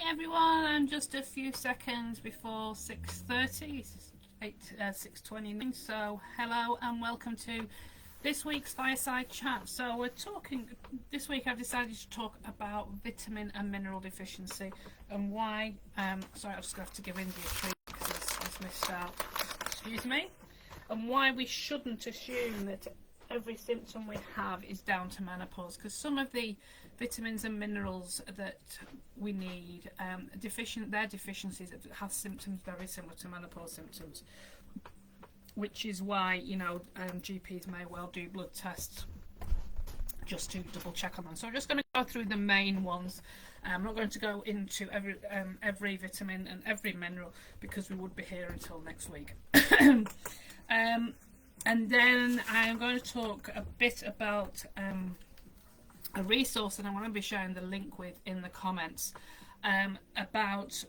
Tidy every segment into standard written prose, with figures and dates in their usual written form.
everyone, and just a few seconds before 6:30, it's 6:29, so hello and welcome to this week's Fireside Chat. So we're talking, this week I've decided to talk about vitamin and mineral deficiency and why, sorry, I'll just have to give India a treat because he's missed out, excuse me, and why we shouldn't assume that every symptom we have is down to menopause, because some of the vitamins and minerals that we need, their deficiencies have symptoms very similar to menopause symptoms, which is why, you know, GPs may well do blood tests just to double check on them. So I'm just going to go through the main ones. I'm not going to go into every vitamin and every mineral because we would be here until next week. And then I'm going to talk a bit about a resource that I'm going to be sharing the link with in the comments about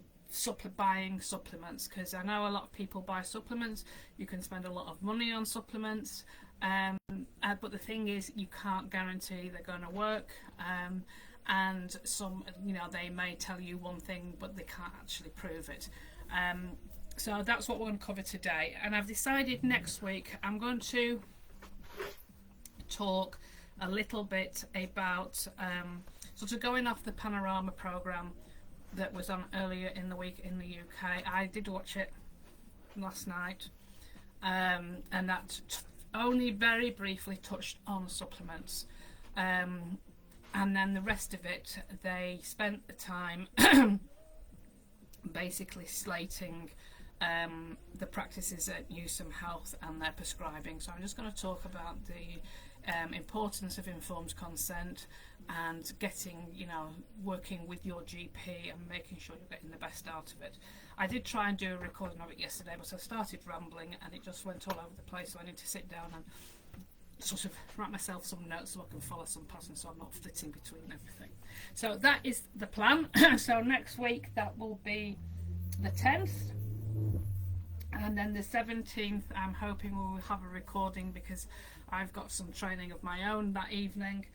buying supplements, because I know a lot of people buy supplements. You can spend a lot of money on supplements, but the thing is, you can't guarantee they're going to work, and some, you know, they may tell you one thing but they can't actually prove it. So that's what we're going to cover today, and I've decided next week I'm going to talk a little bit about sort of going off the Panorama programme that was on earlier in the week in the UK. I did watch it last night, and that only very briefly touched on supplements, and then the rest of it, they spent the time basically slating the practices at Newsom Health and their prescribing. So I'm just going to talk about the importance of informed consent and getting, you know, working with your GP and making sure you're getting the best out of it. I did try and do a recording of it yesterday, but I started rambling and it just went all over the place, so I need to sit down and sort of write myself some notes so I can follow some patterns so I'm not flitting between everything. So that is the plan. So next week that will be the 10th. And then the 17th, I'm hoping we'll have a recording because I've got some training of my own that evening,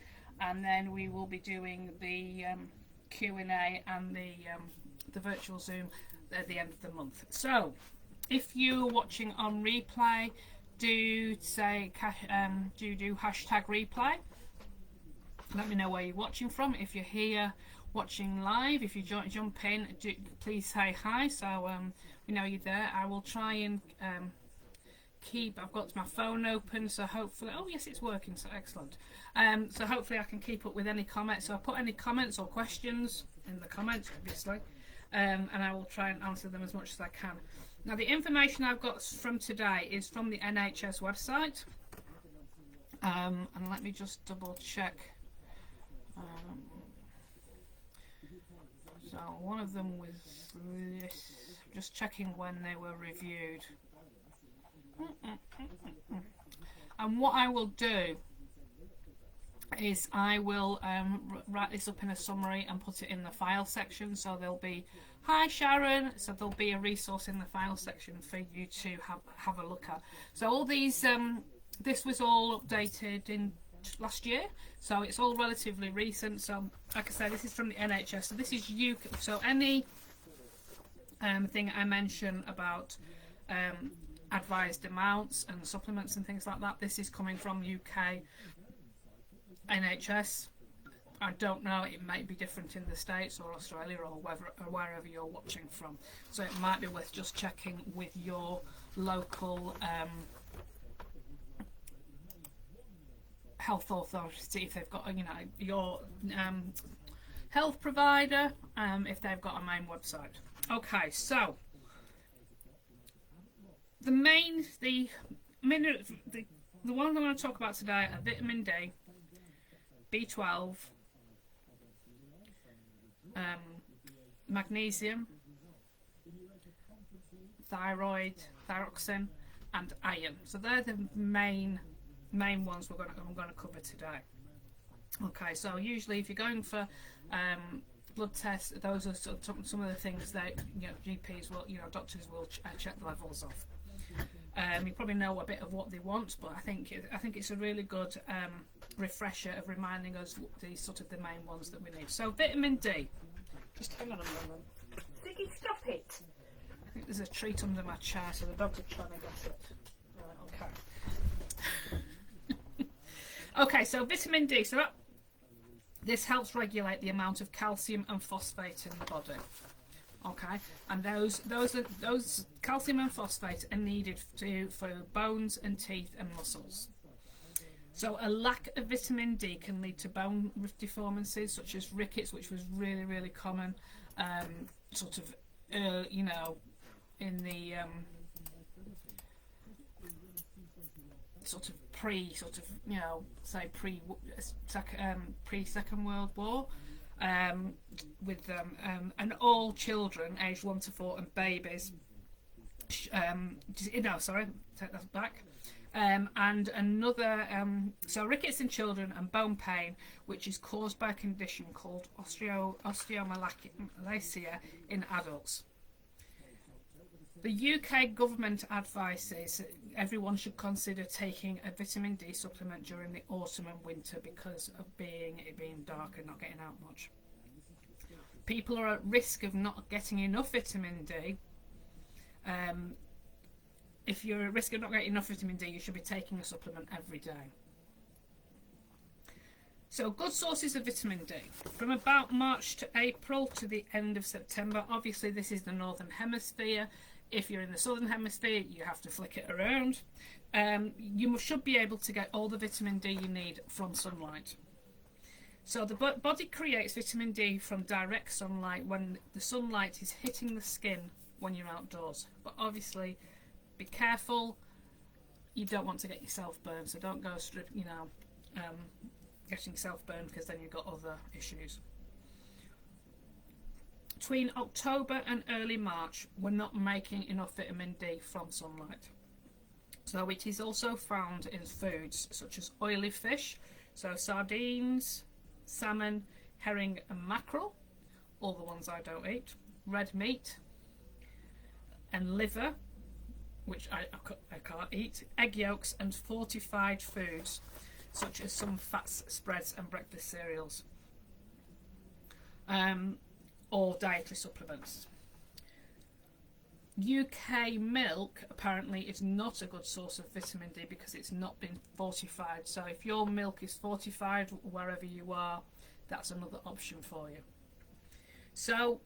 and then we will be doing the Q&A and the virtual Zoom at the end of the month. So if you're watching on replay, do hashtag replay. Let me know where you're watching from. If you're here watching live, if you jump in, please say hi so we know you're there. I will try and I've got my phone open, so hopefully, oh yes, it's working, so excellent. So hopefully I can keep up with any comments. So I'll put any comments or questions in the comments, obviously, and I will try and answer them as much as I can. Now the information I've got from today is from the NHS website, and let me just double check. So one of them was this, just checking when they were reviewed. And what I will do is I will write this up in a summary and put it in the file section. So there'll be, hi Sharon, so there'll be a resource in the file section for you to have a look at. So all these, this was all updated in last year, so it's all relatively recent. So like I said, this is from the NHS, so this is UK. So any thing I mention about advised amounts and supplements and things like that, this is coming from UK NHS. I don't know, it might be different in the States or Australia or wherever you're watching from, so it might be worth just checking with your local health authority if they've got, you know, your health provider, if they've got a main website. Okay, so the ones I'm going to talk about today are vitamin D, B12, magnesium, thyroid, thyroxine, and iron. So they're the main ones I'm going to cover today. Okay, so usually if you're going for blood tests, those are some of the things that, you know, GPs will, you know, doctors will check the levels of. You probably know a bit of what they want, but I think it's a really good refresher of reminding us the sort of the main ones that we need. So vitamin D, just hang on a moment. Ricky, stop it. I think there's a treat under my chair, so the dogs are trying to get it. Right, okay. Okay, so vitamin D. So this helps regulate the amount of calcium and phosphate in the body. Okay, and those calcium and phosphate are needed for bones and teeth and muscles. So a lack of vitamin D can lead to bone deformancies such as rickets, which was really, really common, sort of, you know, in the pre-Second World War, with and all children aged 1 to 4 and babies. Take that back. And another, so rickets in children and bone pain, which is caused by a condition called osteomalacia in adults. The UK government advises everyone should consider taking a vitamin D supplement during the autumn and winter because of it being dark and not getting out much. People are at risk of not getting enough vitamin D. If you're at risk of not getting enough vitamin D, you should be taking a supplement every day. So good sources of vitamin D. From about March to April to the end of September. Obviously this is the Northern Hemisphere. If you're in the Southern Hemisphere, you have to flick it around. You should be able to get all the vitamin D you need from sunlight. So the body creates vitamin D from direct sunlight when the sunlight is hitting the skin when you're outdoors. But obviously, be careful. You don't want to get yourself burned, so don't go getting self burned, because then you've got other issues. Between October and early March, we're not making enough vitamin D from sunlight. So it is also found in foods such as oily fish, so sardines, salmon, herring and mackerel, all the ones I don't eat, red meat and liver, which I can't eat, egg yolks and fortified foods such as some fats, spreads and breakfast cereals, or dietary supplements. UK milk apparently is not a good source of vitamin D because it's not been fortified. So if your milk is fortified wherever you are, that's another option for you. So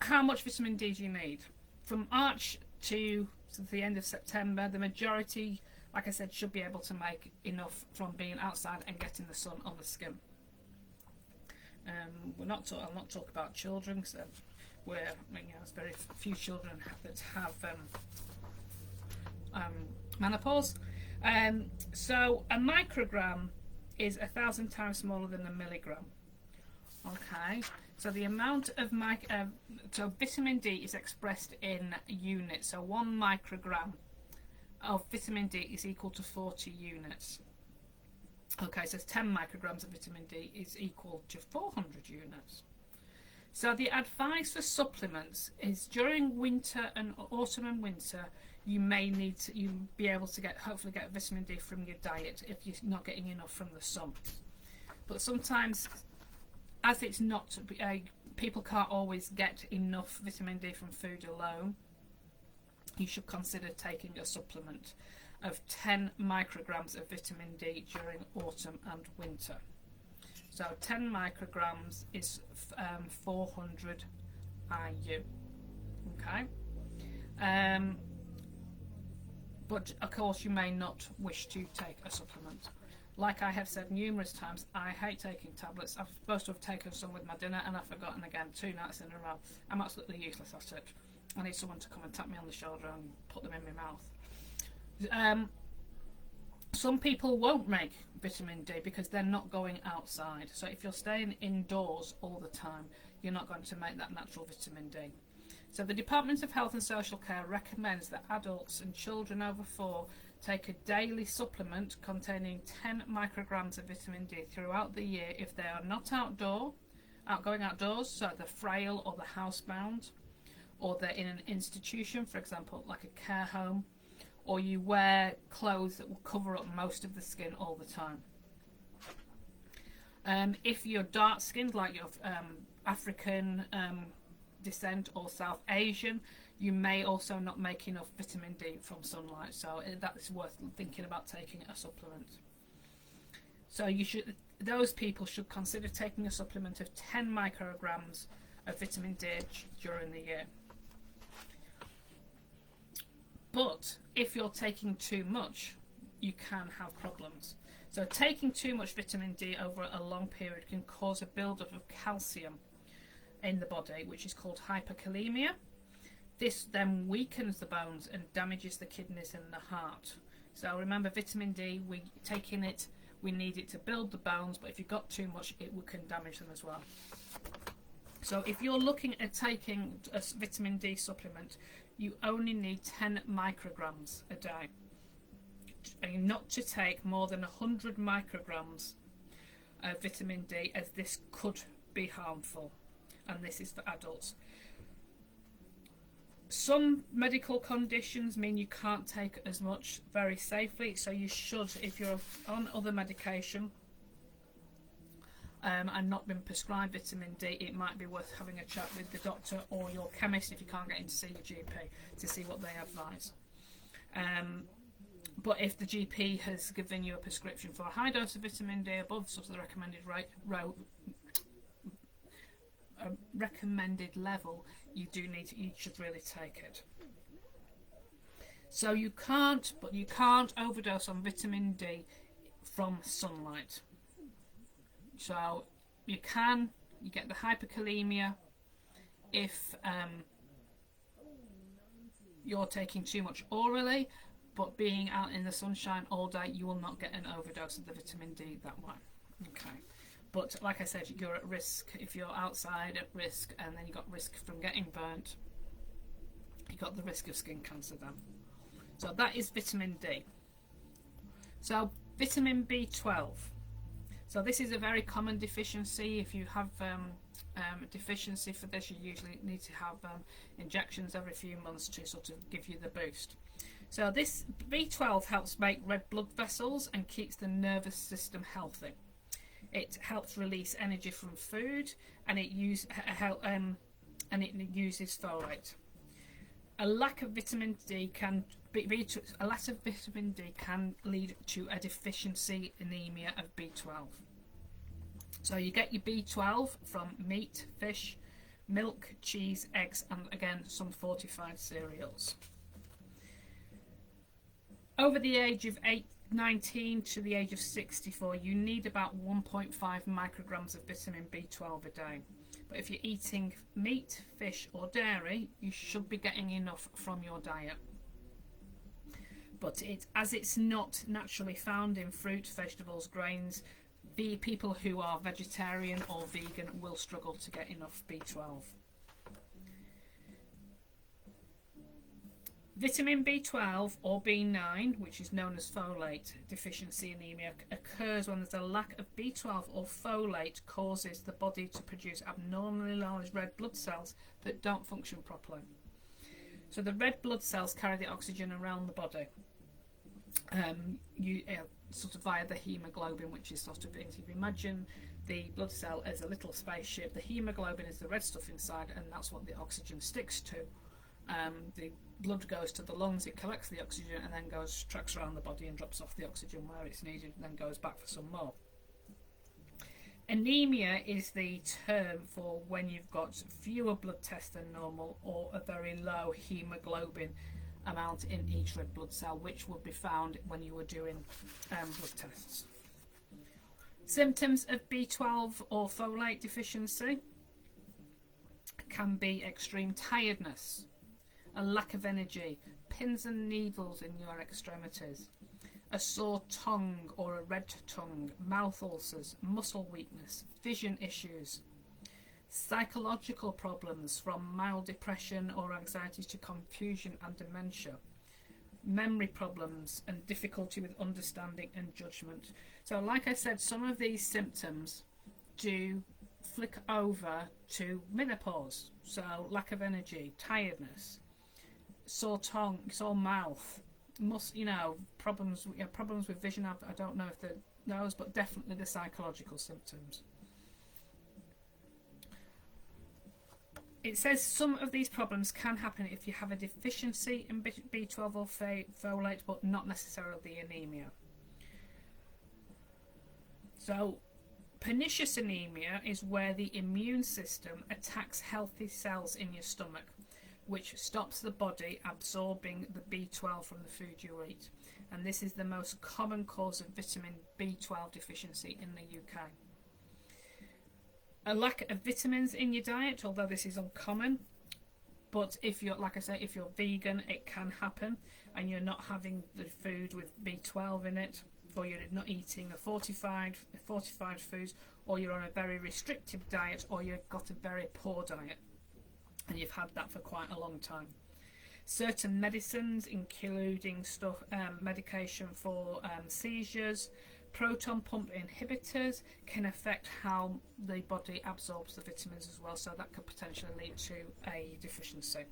how much vitamin D do you need? From March to the end of September, the majority, like I said, should be able to make enough from being outside and getting the sun on the skin. I'll not talk about children, because there's very few children that have menopause. So a microgram is 1,000 times smaller than a milligram. Okay, so the amount of so vitamin D is expressed in units. So 1 microgram of vitamin D is equal to 40 units. Okay, so 10 micrograms of vitamin D is equal to 400 units. So the advice for supplements is during winter and autumn and winter, you may need to be able to hopefully get vitamin D from your diet if you're not getting enough from the sun. But sometimes, as it's not, people can't always get enough vitamin D from food alone, you should consider taking a supplement of 10 micrograms of vitamin D during autumn and winter. So 10 micrograms is 400 IU. Okay. But of course you may not wish to take a supplement. Like I have said numerous times, I hate taking tablets. I'm supposed to have taken some with my dinner and I've forgotten again 2 nights in a row. I'm absolutely useless at it. I need someone to come and tap me on the shoulder and put them in my mouth. Some people won't make vitamin D because they're not going outside. So if you're staying indoors all the time, you're not going to make that natural vitamin D. So the Department of Health and Social Care recommends that adults and children over 4 take a daily supplement containing 10 micrograms of vitamin D throughout the year if they are not going outdoors, so they're frail or they're housebound, or they're in an institution, for example, like a care home, or you wear clothes that will cover up most of the skin all the time. If you're dark skinned, like you're African, descent or South Asian, you may also not make enough vitamin D from sunlight, so that's worth thinking about taking a supplement. So those people should consider taking a supplement of 10 micrograms of vitamin D during the year. But if you're taking too much, you can have problems. So taking too much vitamin D over a long period can cause a buildup of calcium in the body, which is called hyperkalemia. This then weakens the bones and damages the kidneys and the heart. So remember, vitamin D, we need it to build the bones, but if you've got too much, it can damage them as well. So if you're looking at taking a vitamin D supplement, you only need 10 micrograms a day. And not to take more than 100 micrograms of vitamin D, as this could be harmful, and this is for adults. Some medical conditions mean you can't take as much very safely, so you should, if you're on other medication and not been prescribed vitamin D, it might be worth having a chat with the doctor or your chemist if you can't get in to see your GP to see what they advise. But if the GP has given you a prescription for a high dose of vitamin D above sort of the recommended level, you should really take it. So you can't overdose on vitamin D from sunlight. So you get the hyperkalemia if you're taking too much orally, but being out in the sunshine all day, you will not get an overdose of the vitamin D that way. Okay. But like I said, you're at risk if you're outside, at risk, and then you've got risk from getting burnt. You've got the risk of skin cancer then. So that is vitamin D. So vitamin B12. So this is a very common deficiency. If you have a deficiency for this, you usually need to have injections every few months to sort of give you the boost. So this B12 helps make red blood vessels and keeps the nervous system healthy. It helps release energy from food, and it uses folate. A lack of vitamin D can lead to a deficiency anemia of B12. So you get your B12 from meat, fish, milk, cheese, eggs, and again some fortified cereals. Over the age of 19 to the age of 64, you need about 1.5 micrograms of vitamin B12 a day. But if you're eating meat, fish or dairy, you should be getting enough from your diet. But as it's not naturally found in fruit, vegetables, grains, the people who are vegetarian or vegan will struggle to get enough B12. Vitamin B12 or B9, which is known as folate deficiency anemia, occurs when there's a lack of B12 or folate causes the body to produce abnormally large red blood cells that don't function properly. So the red blood cells carry the oxygen around the body, sort of via the hemoglobin, which is sort of, if you imagine the blood cell as a little spaceship, the hemoglobin is the red stuff inside, and that's what the oxygen sticks to. The blood goes to the lungs, it collects the oxygen and then tracks around the body and drops off the oxygen where it's needed and then goes back for some more. Anemia is the term for when you've got fewer blood tests than normal or a very low hemoglobin amount in each red blood cell, which would be found when you were doing blood tests. Symptoms of B12 or folate deficiency can be extreme tiredness, a lack of energy, pins and needles in your extremities, a sore tongue or a red tongue, mouth ulcers, muscle weakness, vision issues, psychological problems from mild depression or anxiety to confusion and dementia, memory problems and difficulty with understanding and judgment. So like I said, some of these symptoms do flick over to menopause. So lack of energy, tiredness, sore tongue, sore mouth, problems with vision. I don't know if they're those, but definitely the psychological symptoms. It says some of these problems can happen if you have a deficiency in B12 or folate, but not necessarily the anemia. So pernicious anemia is where the immune system attacks healthy cells in your stomach, which stops the body absorbing the B12 from the food you eat. And this is the most common cause of vitamin B12 deficiency in the UK. A lack of vitamins in your diet, although this is uncommon, but if you're, like I say, if you're vegan, it can happen, and you're not having the food with B12 in it, or you're not eating a fortified foods, or you're on a very restrictive diet, or you've got a very poor diet, and you've had that for quite a long time. Certain medicines, including medication for seizures, proton pump inhibitors, can affect how the body absorbs the vitamins as well, so that could potentially lead to a deficiency.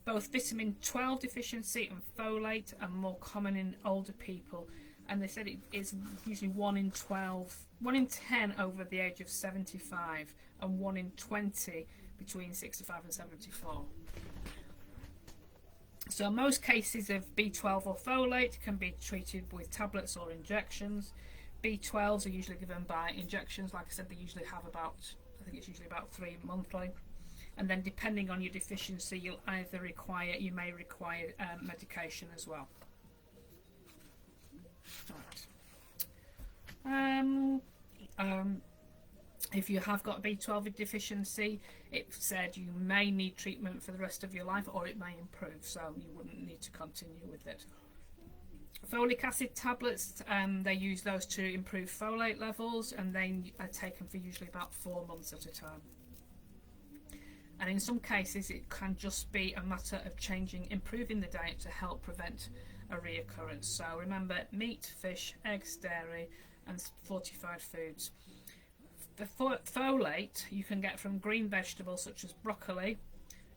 Both vitamin 12 deficiency and folate are more common in older people, and they said it's usually 1 in 10 over the age of 75, and 1 in 20 between 65 and 74. So most cases of B12 or folate can be treated with tablets or injections. B12s are usually given by injections. Like I said, they usually have about 3 monthly. And then depending on your deficiency, you may require medication as well. Right. If you have got a B12 deficiency, it said you may need treatment for the rest of your life, or it may improve, so you wouldn't need to continue with it. Folic acid tablets, they use those to improve folate levels, and they are taken for usually about 4 months at a time. And in some cases, it can just be a matter of improving the diet to help prevent a reoccurrence. So remember, meat, fish, eggs, dairy, and fortified foods. The folate you can get from green vegetables such as broccoli,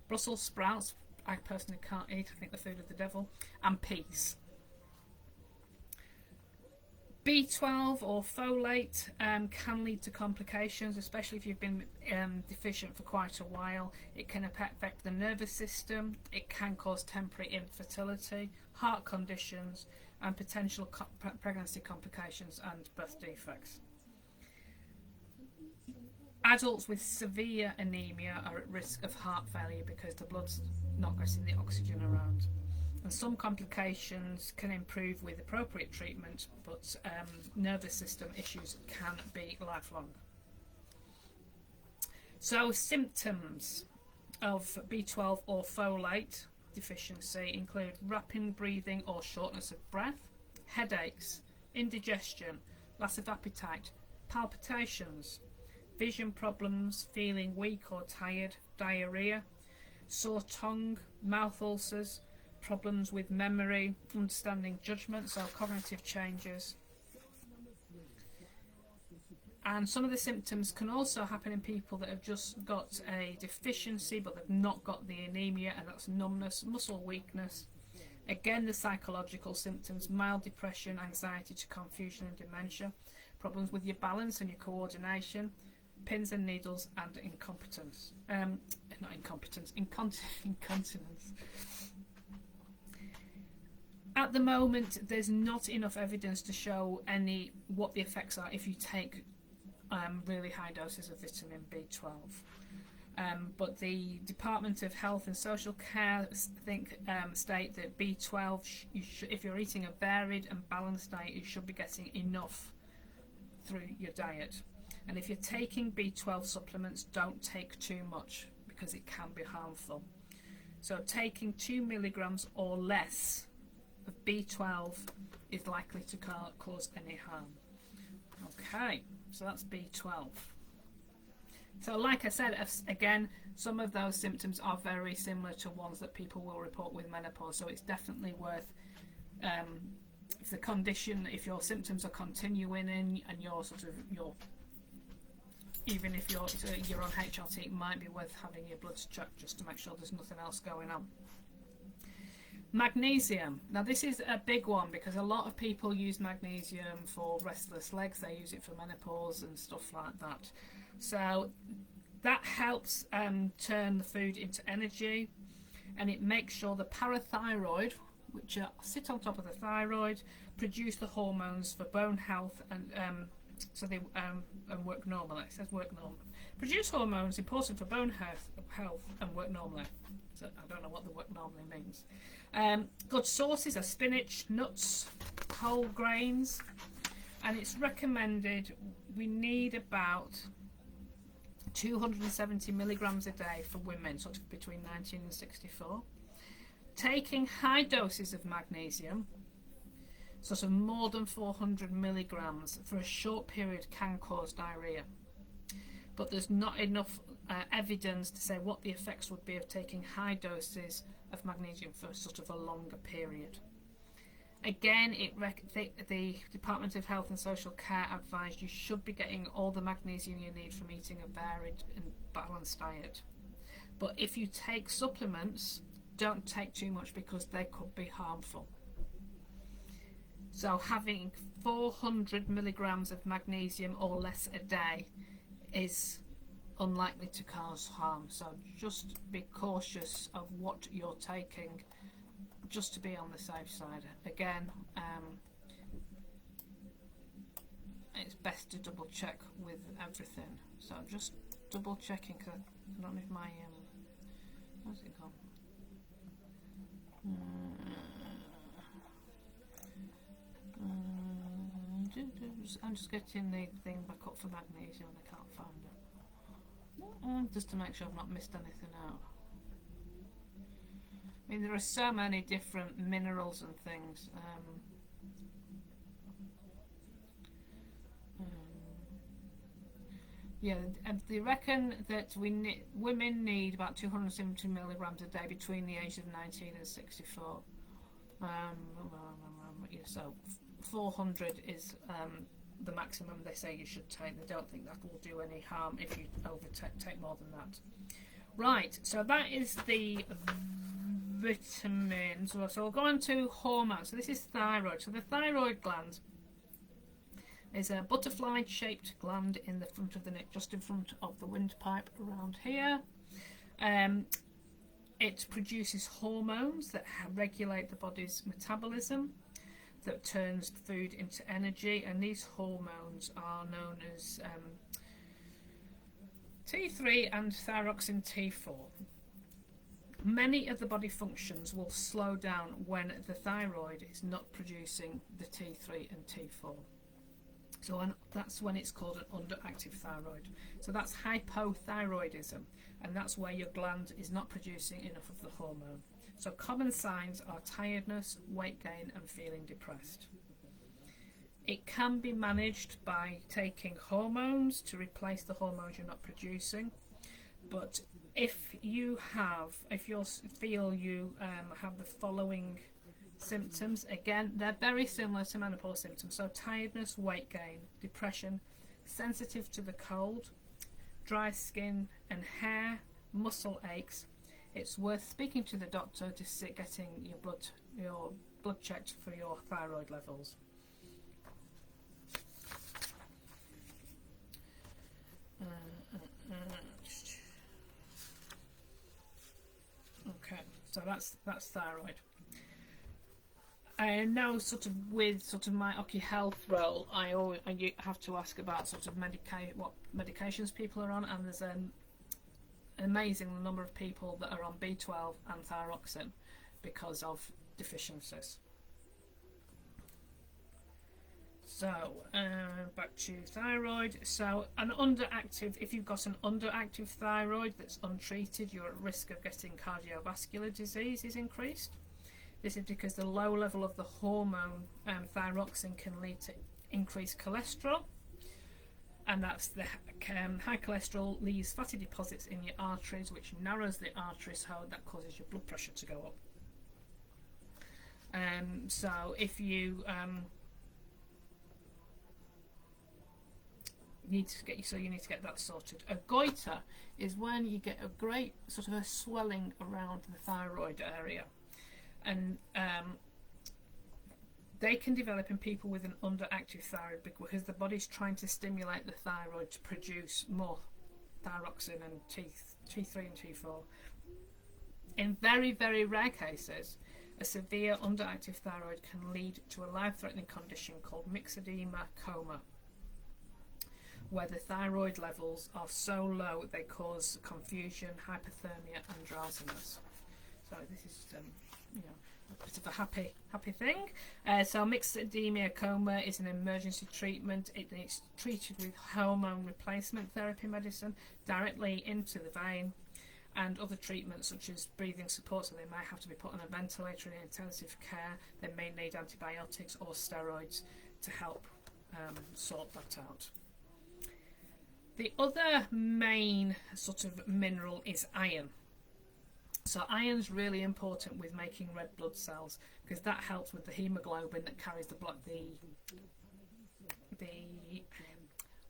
Brussels sprouts, I personally can't eat, I think they're food of the devil, and peas. B12 or folate can lead to complications, especially if you've been deficient for quite a while. It can affect the nervous system, it can cause temporary infertility, heart conditions, and potential pregnancy complications and birth defects. Adults with severe anemia are at risk of heart failure because the blood's not getting the oxygen around. And some complications can improve with appropriate treatment, but nervous system issues can be lifelong. So symptoms of B12 or folate deficiency include rapid breathing or shortness of breath, headaches, indigestion, loss of appetite, palpitations, vision problems, feeling weak or tired, diarrhea, sore tongue, mouth ulcers, problems with memory, understanding judgment, so cognitive changes. And some of the symptoms can also happen in people that have just got a deficiency but they've not got the anemia, and that's numbness, muscle weakness. Again, the psychological symptoms: mild depression, anxiety to confusion and dementia, problems with your balance and your coordination, pins and needles, and incontinence. At the moment, there's not enough evidence to show what the effects are if you take really high doses of vitamin B12. But the Department of Health and Social Care state that B12, if you're eating a varied and balanced diet, you should be getting enough through your diet. And if you're taking B12 supplements, don't take too much because it can be harmful. So taking 2 milligrams or less of B12 is likely to cause any harm. Okay, so that's B12. So like I said, again, some of those symptoms are very similar to ones that people will report with menopause, so it's definitely worth, if your symptoms are continuing and even if you're on HRT, it might be worth having your bloods checked just to make sure there's nothing else going on. Magnesium. Now this is a big one because a lot of people use magnesium for restless legs. They use it for menopause and stuff like that. So that helps turn the food into energy, and it makes sure the parathyroid, which sit on top of the thyroid, produce the hormones for bone health, and so they and work normally. It says work normally. Produce hormones important for bone health and work normally. So I don't know what the work normally means. Good sources are spinach, nuts, whole grains, and it's recommended we need about 270 milligrams a day for women, sort of between 19 and 64. Taking high doses of magnesium, sort of more than 400 milligrams for a short period, can cause diarrhea. But there's not enough evidence to say what the effects would be of taking high doses of magnesium for sort of a longer period. Again, the Department of Health and Social Care advised you should be getting all the magnesium you need from eating a varied and balanced diet. But if you take supplements, don't take too much because they could be harmful. So having 400 milligrams of magnesium or less a day is unlikely to cause harm. So just be cautious of what you're taking, just to be on the safe side. Again, it's best to double check with everything. So I'm just double checking, because I don't know if my what's it called? I'm just getting the thing back up for magnesium and I can't find it. Just to make sure I've not missed anything out. I mean, there are so many different minerals and things. Yeah, and they reckon that women need about 270 milligrams a day between the ages of 19 and 64. So 400 is the maximum they say you should take. They don't think that will do any harm if you take more than that. Right, so that is the vitamins. So we'll go on to hormones. So this is thyroid. So the thyroid gland is a butterfly-shaped gland in the front of the neck, just in front of the windpipe around here. It produces hormones that regulate the body's metabolism, that turns food into energy, and these hormones are known as T3 and thyroxine T4. Many of the body functions will slow down when the thyroid is not producing the T3 and T4. So that's when it's called an underactive thyroid. So that's hypothyroidism, and that's where your gland is not producing enough of the hormone. So common signs are tiredness, weight gain, and feeling depressed. It can be managed by taking hormones to replace the hormones you're not producing. But if you feel you have the following symptoms, again, they're very similar to menopause symptoms. So tiredness, weight gain, depression, sensitive to the cold, dry skin and hair, muscle aches, it's worth speaking to the doctor to getting your blood checked for your thyroid levels. Okay, so that's thyroid. And now, sort of with my OcuHealth role, I have to ask about sort of what medications people are on, and there's an amazing number of people that are on B12 and thyroxine because of deficiencies. So back to thyroid. So if you've got an underactive thyroid that's untreated, you're at risk of getting cardiovascular disease is increased. This is because the low level of the hormone thyroxine can lead to increased cholesterol, and that's the high cholesterol leaves fatty deposits in your arteries, which narrows the arteries, so that causes your blood pressure to go up. So if you you need to get that sorted. A goiter is when you get a great sort of a swelling around the thyroid area, and they can develop in people with an underactive thyroid because the body's trying to stimulate the thyroid to produce more thyroxine and T3 and T4. In very, very rare cases, a severe underactive thyroid can lead to a life-threatening condition called myxedema coma, where the thyroid levels are so low they cause confusion, hypothermia and drowsiness. So this is a bit of a happy thing. So myxedema coma is an emergency treatment. It's treated with hormone replacement therapy medicine directly into the vein, and other treatments such as breathing support, so they might have to be put on a ventilator in intensive care. They may need antibiotics or steroids to help sort that out. The other main sort of mineral is iron. So iron's really important with making red blood cells, because that helps with the hemoglobin that carries the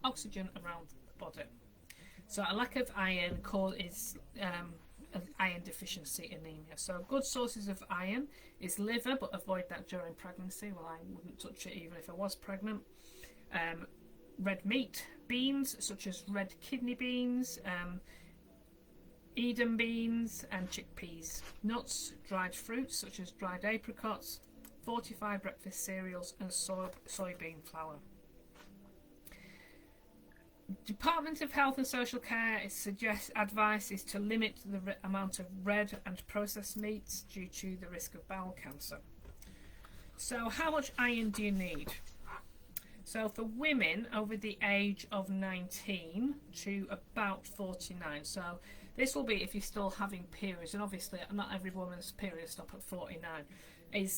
oxygen around the body. So a lack of iron is iron deficiency anemia. So good sources of iron is liver, but avoid that during pregnancy. Well, I wouldn't touch it even if I was pregnant. Red meat, beans such as red kidney beans, Eden beans and chickpeas, nuts, dried fruits such as dried apricots, fortified breakfast cereals and soybean flour. Department of Health and Social Care advice is to limit the amount of red and processed meats due to the risk of bowel cancer. So how much iron do you need? So for women over the age of 19 to about 49, so this will be if you're still having periods, and obviously not every woman's periods stop at 49, is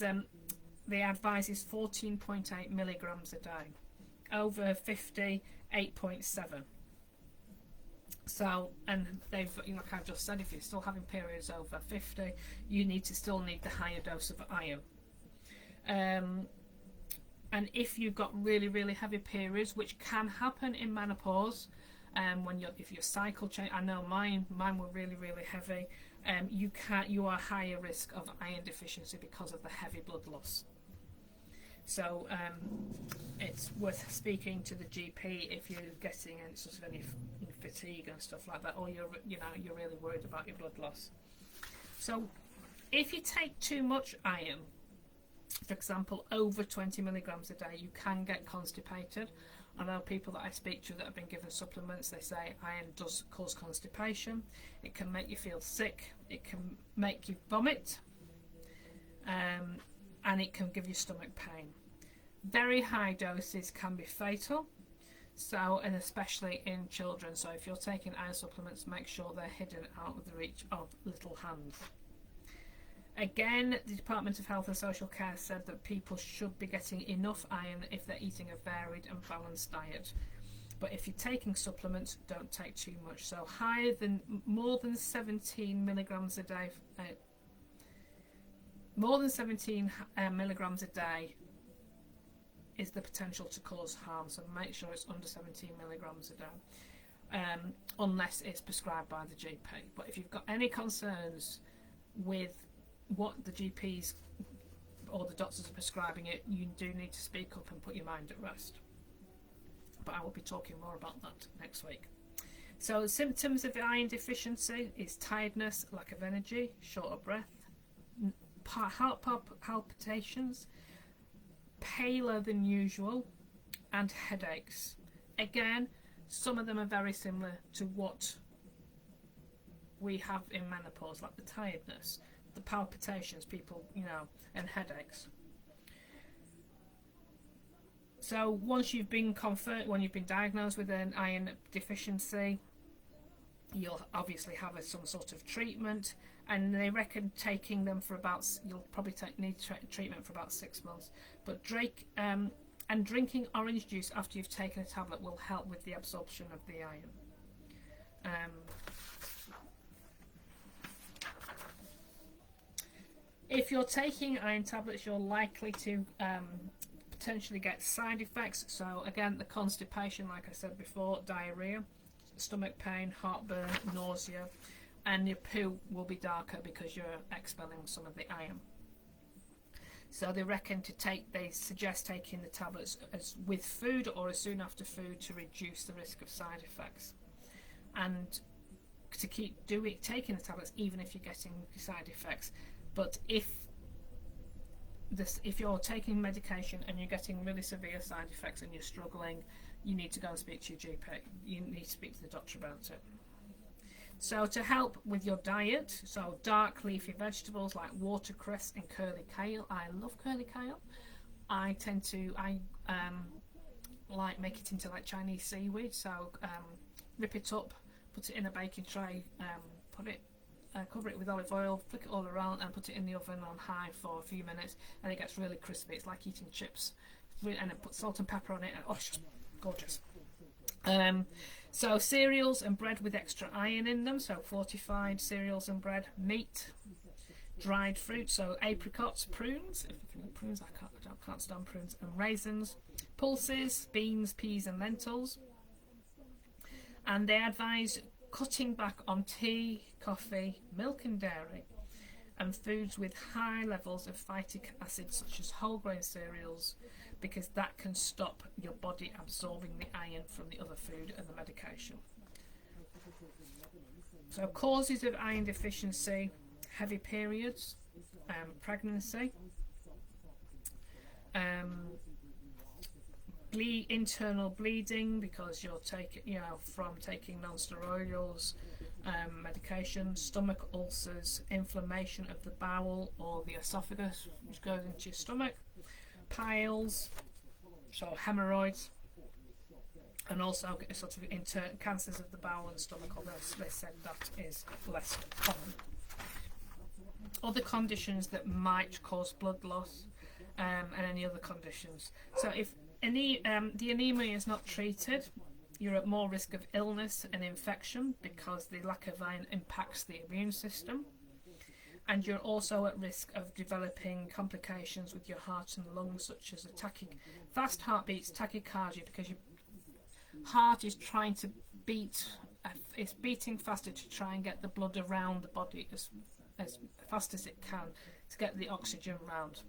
the advice is 14.8 milligrams a day. Over 50, 8.7. So, and they've, like I've just said, if you're still having periods over 50, you still need the higher dose of iron. And if you've got really, really heavy periods, which can happen in menopause, if your cycle change, I know mine were really, really heavy. You are higher risk of iron deficiency because of the heavy blood loss. So it's worth speaking to the GP if you're getting any sort of any fatigue and stuff like that, or you're really worried about your blood loss. So if you take too much iron, for example, over 20 milligrams a day, you can get constipated. I know people that I speak to that have been given supplements, they say iron does cause constipation. It can make you feel sick. It can make you vomit. And it can give you stomach pain. Very high doses can be fatal. So, and especially in children. So if you're taking iron supplements, make sure they're hidden out of the reach of little hands. Again, the Department of Health and Social Care said that people should be getting enough iron if they're eating a varied and balanced diet. But if you're taking supplements, don't take too much. So more than 17 milligrams a day, more than 17 milligrams a day is the potential to cause harm. So make sure it's under 17 milligrams a day, unless it's prescribed by the GP. But if you've got any concerns with what the GPs or the doctors are prescribing it, you do need to speak up and put your mind at rest. But I will be talking more about that next week. So symptoms of iron deficiency is tiredness, lack of energy, short of breath, heart palpitations, paler than usual, and headaches. Again, some of them are very similar to what we have in menopause, like the tiredness, the palpitations, and headaches. So once you've been diagnosed with an iron deficiency, you'll obviously have some sort of treatment, and they reckon taking them for you'll probably need treatment for about 6 months. But drinking orange juice after you've taken a tablet will help with the absorption of the iron. If you're taking iron tablets, you're likely to potentially get side effects. So again, the constipation, like I said before, diarrhea, stomach pain, heartburn, nausea, and your poo will be darker because you're expelling some of the iron. So they suggest taking the tablets with food or as soon after food to reduce the risk of side effects. and to keep taking the tablets even if you're getting side effects. But if you're taking medication and you're getting really severe side effects and you're struggling, you need to go and speak to your GP. You need to speak to the doctor about it. So to help with your diet, so dark leafy vegetables like watercress and curly kale. I love curly kale. I like make it into like Chinese seaweed. So rip it up, put it in a baking tray, cover it with olive oil, flick it all around and put it in the oven on high for a few minutes, and it gets really crispy. It's like eating chips. And then put salt and pepper on it, and it's just gorgeous. So cereals and bread with extra iron in them, so fortified cereals and bread, meat, dried fruit, so apricots, prunes, if you like prunes, I can't stand prunes, and raisins, pulses, beans, peas and lentils. And they advise cutting back on tea, coffee, milk and dairy, and foods with high levels of phytic acid such as whole grain cereals, because that can stop your body absorbing the iron from the other food and the medication. So causes of iron deficiency: heavy periods, pregnancy, internal bleeding because you're taking non-steroidals, medication, stomach ulcers, inflammation of the bowel or the esophagus, which goes into your stomach, piles, so hemorrhoids, and also sort of cancers of the bowel and stomach, although they said that is less common. Other conditions that might cause blood loss, and any other conditions. So if the anemia is not treated, you're at more risk of illness and infection because the lack of iron impacts the immune system. And you're also at risk of developing complications with your heart and lungs, such as fast heartbeats, tachycardia, because your heart is trying to it's beating faster to try and get the blood around the body as fast as it can to get the oxygen around.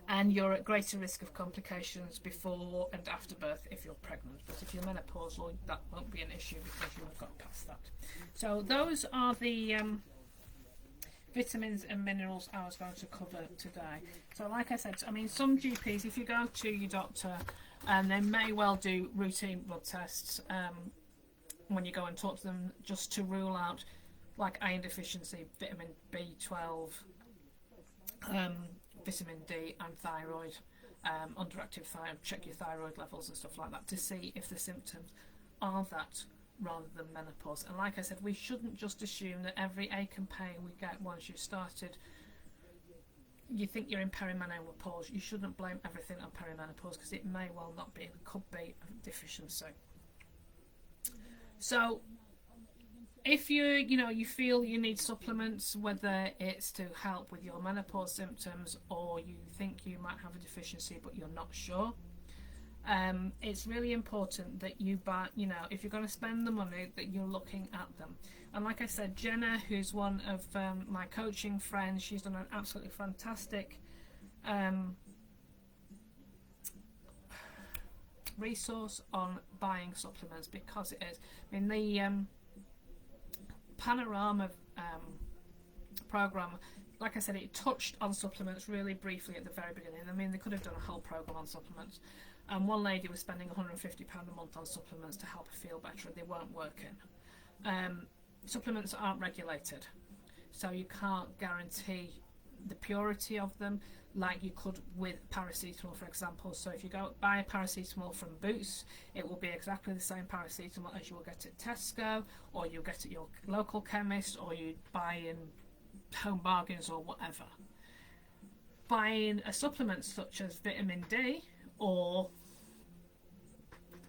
And you're at greater risk of complications before and after birth if you're pregnant. But if you're menopausal, that won't be an issue because you'll have got past that. So those are the vitamins and minerals I was going to cover today. So like I said, I mean, some GPs, if you go to your doctor, and they may well do routine blood tests when you go and talk to them, just to rule out like iron deficiency, vitamin B12, vitamin D and thyroid, underactive thyroid, check your thyroid levels and stuff like that to see if the symptoms are that rather than menopause. And like I said, we shouldn't just assume that every ache and pain we get once you've started, you think you're in perimenopause. You shouldn't blame everything on perimenopause because it may well not be. It could be a deficiency. So if you feel you need supplements, whether it's to help with your menopause symptoms or you think you might have a deficiency but you're not sure, it's really important that you buy, if you're going to spend the money, that you're looking at them. And like I said, Jenna, who's one of my coaching friends, she's done an absolutely fantastic resource on buying supplements, because it is, I mean, the Panorama program, like I said, it touched on supplements really briefly at the very beginning. I mean, they could have done a whole program on supplements, and one lady was spending £150 a month on supplements to help her feel better. They weren't working. Supplements aren't regulated, so you can't guarantee the purity of them like you could with paracetamol, for example. So if you go buy a paracetamol from Boots, it will be exactly the same paracetamol as you will get at Tesco, or you'll get at your local chemist, or you buy in Home Bargains or whatever. Buying a supplement such as vitamin D or,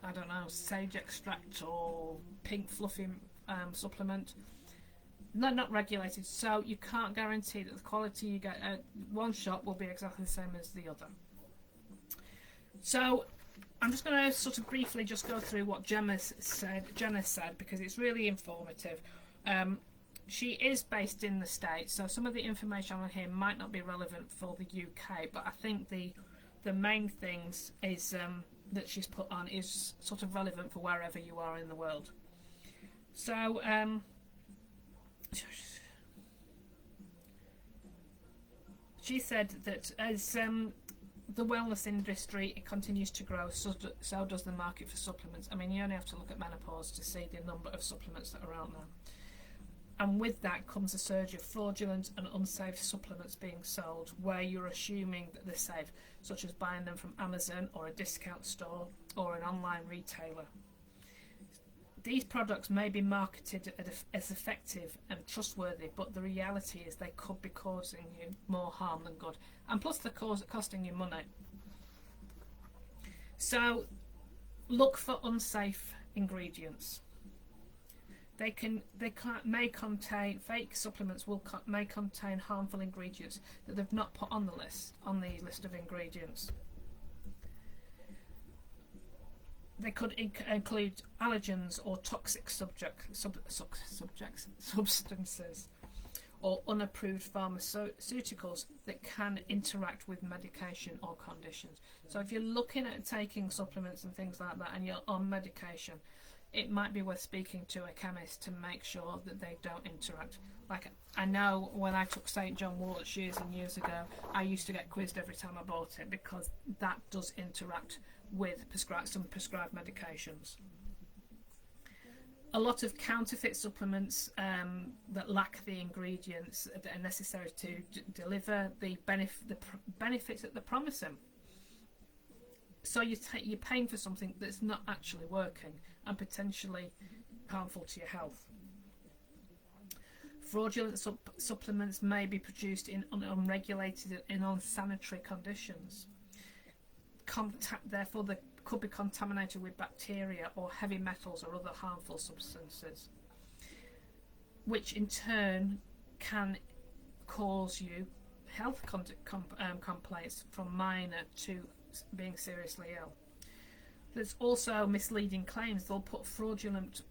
I don't know, sage extract or pink fluffy supplement, not regulated, so you can't guarantee that the quality you get at one shop will be exactly the same as the other. So I'm just going to sort of briefly just go through what Jenna said, because it's really informative. She is based in the States, so some of the information on here might not be relevant for the UK, but I think the main things is that she's put on is sort of relevant for wherever you are in the world. So she said that as the wellness industry, it continues to grow, so does the market for supplements. I mean, you only have to look at menopause to see the number of supplements that are out there. And with that comes a surge of fraudulent and unsafe supplements being sold, where you're assuming that they're safe, such as buying them from Amazon or a discount store or an online retailer. These products may be marketed as effective and trustworthy, but the reality is they could be causing you more harm than good, and plus they're costing you money. So look for unsafe ingredients. May contain fake supplements. May contain harmful ingredients that they've not put on the list of ingredients. They could include allergens or toxic substances, or unapproved pharmaceuticals that can interact with medication or conditions. So if you're looking at taking supplements and things like that and you're on medication, it might be worth speaking to a chemist to make sure that they don't interact. Like, I know when I took St. John Wort's years and years ago, I used to get quizzed every time I bought it, because that does interact with some prescribed medications. A lot of counterfeit supplements that lack the ingredients that are necessary to deliver the benefits that they're promising. So you're paying for something that's not actually working and potentially harmful to your health. Fraudulent supplements may be produced in unregulated and unsanitary conditions. Therefore, they could be contaminated with bacteria or heavy metals or other harmful substances, which in turn can cause you health complaints from minor to being seriously ill. There's also misleading claims. They'll put fraudulent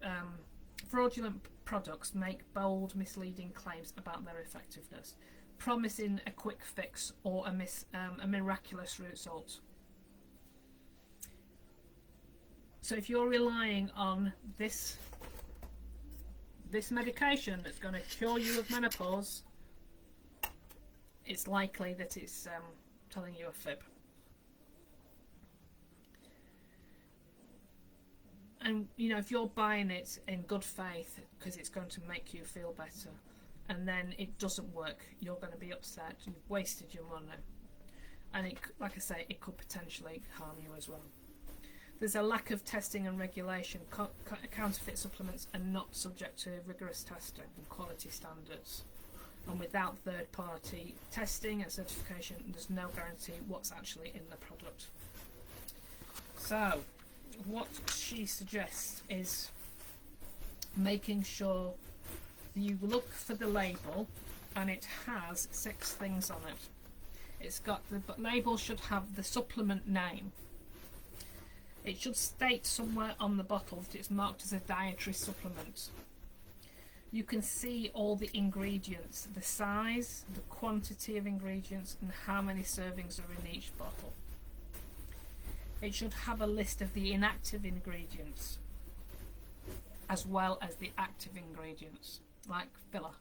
products make bold, misleading claims about their effectiveness, promising a quick fix or a miraculous result. So if you're relying on this medication that's going to cure you of menopause, it's likely that it's telling you a fib. And if you're buying it in good faith because it's going to make you feel better, and then it doesn't work, you're going to be upset. You've wasted your money, and like I say, it could potentially harm you as well. There's a lack of testing and regulation. Counterfeit supplements are not subject to rigorous testing and quality standards, and without third-party testing and certification, there's no guarantee what's actually in the product. So what she suggests is making sure you look for the label, and it has 6 things on it. The label should have the supplement name. It should state somewhere on the bottle that it's marked as a dietary supplement. You can see all the ingredients, the size, the quantity of ingredients, and how many servings are in each bottle. It should have a list of the inactive ingredients as well as the active ingredients, like filler.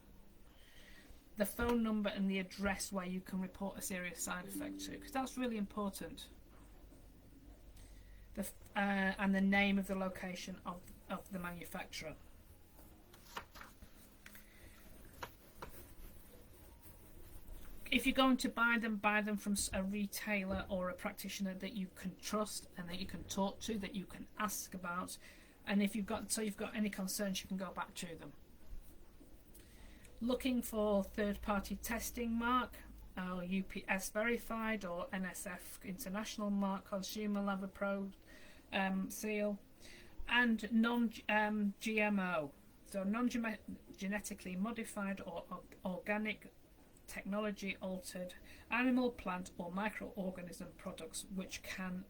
The phone number and the address where you can report a serious side effect to, because that's really important. And the name of the location of the manufacturer. If you're going to buy them from a retailer or a practitioner that you can trust and that you can talk to, that you can ask about, and if you've got any concerns, you can go back to them. Looking for third-party testing mark, UPS verified or NSF International mark, consumer level pro seal, and non-GMO, so non-genetically modified or organic, technology altered animal, plant or microorganism products which can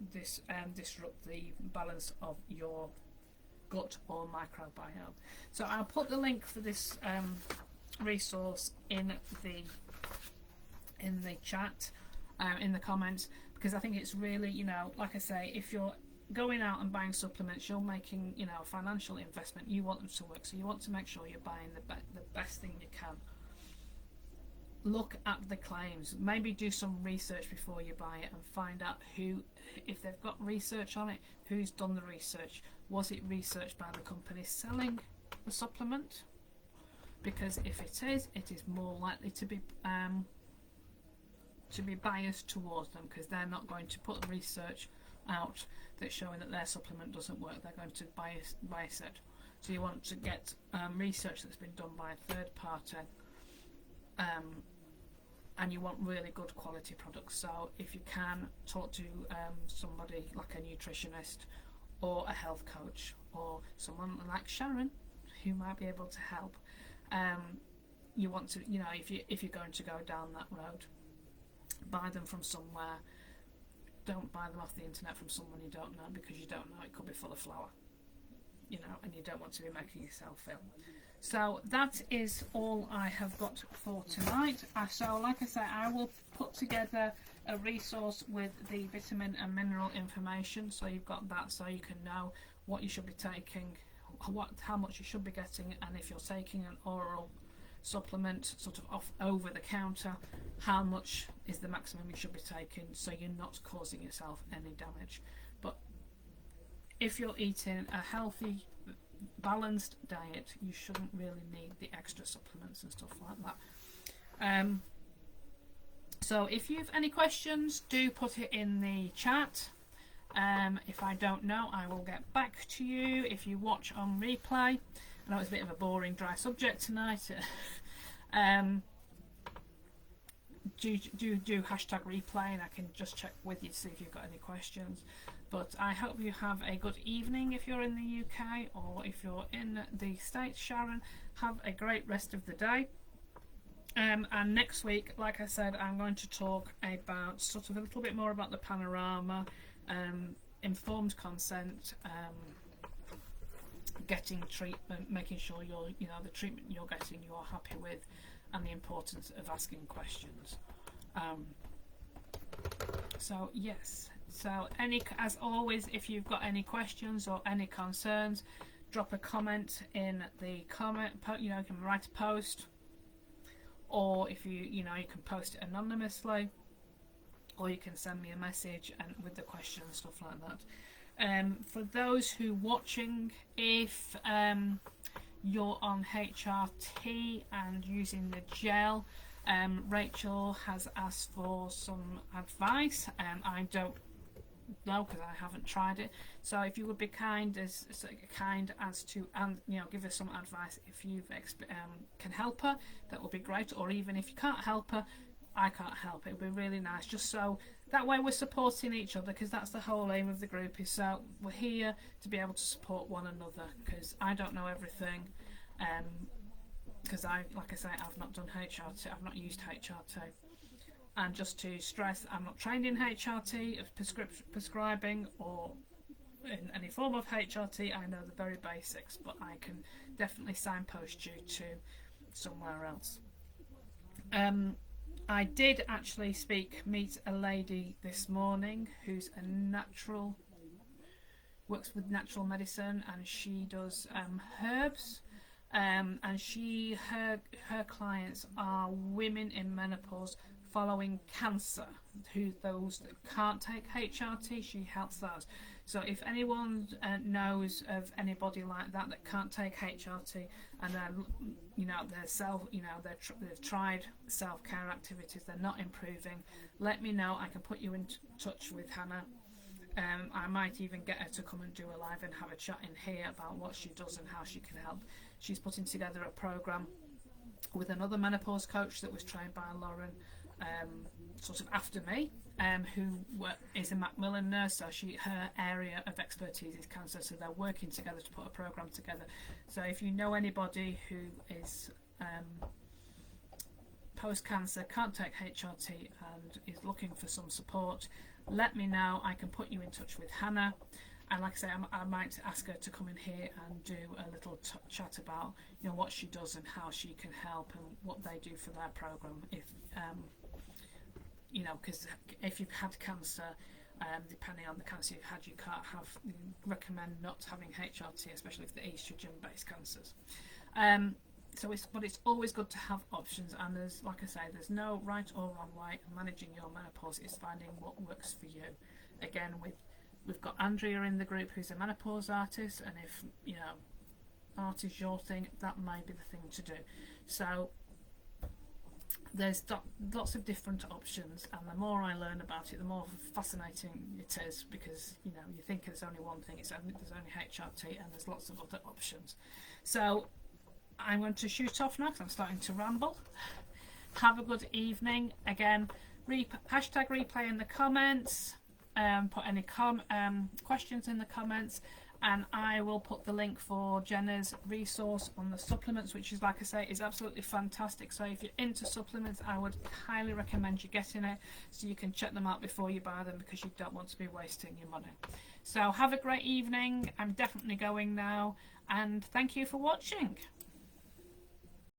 disrupt the balance of your gut or microbiome. So I'll put the link for this resource in the chat, in the comments, because I think it's really, like I say, if you're going out and buying supplements, you're making, you know, a financial investment. You want them to work, so you want to make sure you're buying the best thing you can. Look at the claims. Maybe do some research before you buy it and find out who, if they've got research on it, who's done the research. Was it researched by the company selling the supplement? Because if it is more likely to be biased towards them, because they're not going to put research out that's showing that their supplement doesn't work. They're going to bias it. So you want to get research that's been done by a third party, and you want really good quality products. So if you can, talk to somebody like a nutritionist or a health coach or someone like Sharon who might be able to help. You want to, you know, if you're going to go down that road, buy them from somewhere. Don't buy them off the internet from someone you don't know, because you don't know, it could be full of flour, you know, and you don't want to be making yourself ill. So that is all I have got for tonight. So like I say, I will put together a resource with the vitamin and mineral information, so you've got that, so you can know what you should be taking, how much you should be getting, and if you're taking an oral supplement sort of off over the counter, how much is the maximum you should be taking, so you're not causing yourself any damage. But if you're eating a healthy, balanced diet, you shouldn't really need the extra supplements and stuff like that. So if you've any questions, do put it in the chat. If I don't know, I will get back to you. If you watch on replay, I know it's a bit of a boring, dry subject tonight. Do hashtag replay, and I can just check with you to see if you've got any questions. But I hope you have a good evening if you're in the UK, or if you're in the States, Sharon. Have a great rest of the day. And next week, like I said, I'm going to talk about sort of a little bit more about the panorama, informed consent, getting treatment, making sure the treatment you're getting you're happy with, and the importance of asking questions. So yes, so as always, if you've got any questions or any concerns, drop a comment in the comment. You can write a post, or if you can post it anonymously, or you can send me a message and with the question and stuff like that. For those who watching, if you're on HRT and using the gel, Rachel has asked for some advice. I don't know, because I haven't tried it. So if you would be kind as to give her some advice if you can help her, that would be great. Or even if you can't help her, I can't help it. It would be really nice, just so that way we're supporting each other, because that's the whole aim of the group, is so we're here to be able to support one another, because I don't know everything, because like I say, I've not done HRT, I've not used HRT. And just to stress, I'm not trained in HRT of prescribing or in any form of HRT. I know the very basics, but I can definitely signpost you to somewhere else. I did actually meet a lady this morning who's works with natural medicine, and she does herbs, and her clients are women in menopause following cancer, those that can't take HRT, she helps those. So if anyone knows of anybody like that can't take HRT, and they've tried self-care activities, they're not improving, let me know. I can put you in touch with Hannah. I might even get her to come and do a live and have a chat in here about what she does and how she can help. She's putting together a program with another menopause coach that was trained by Lauren, sort of after me, who is a Macmillan nurse, so her area of expertise is cancer, so they're working together to put a program together. So if you know anybody who is post-cancer, can't take HRT and is looking for some support, let me know. I can put you in touch with Hannah, and like I say, I might ask her to come in here and do a little chat about what she does and how she can help and what they do for their program. If because if you've had cancer, Depending on the cancer you've had, you can't have, recommend not having HRT, especially for the estrogen-based cancers. But it's always good to have options, and there's, like I say, there's no right or wrong way of managing your menopause. It's finding what works for you. Again, we've got Andrea in the group who's a menopause artist, and if art is your thing, that may be the thing to do. So there's lots of different options, and the more I learn about it, the more fascinating it is, because you think there's only one thing, there's only HRT, and there's lots of other options. So I'm going to shoot off now because I'm starting to ramble. Have a good evening. Again, hashtag replay in the comments, put any questions in the comments, and I will put the link for Jenna's resource on the supplements, which is, like I say, is absolutely fantastic. So if you're into supplements, I would highly recommend you getting it, so you can check them out before you buy them, because you don't want to be wasting your money. So have a great evening. I'm definitely going now, and thank you for watching.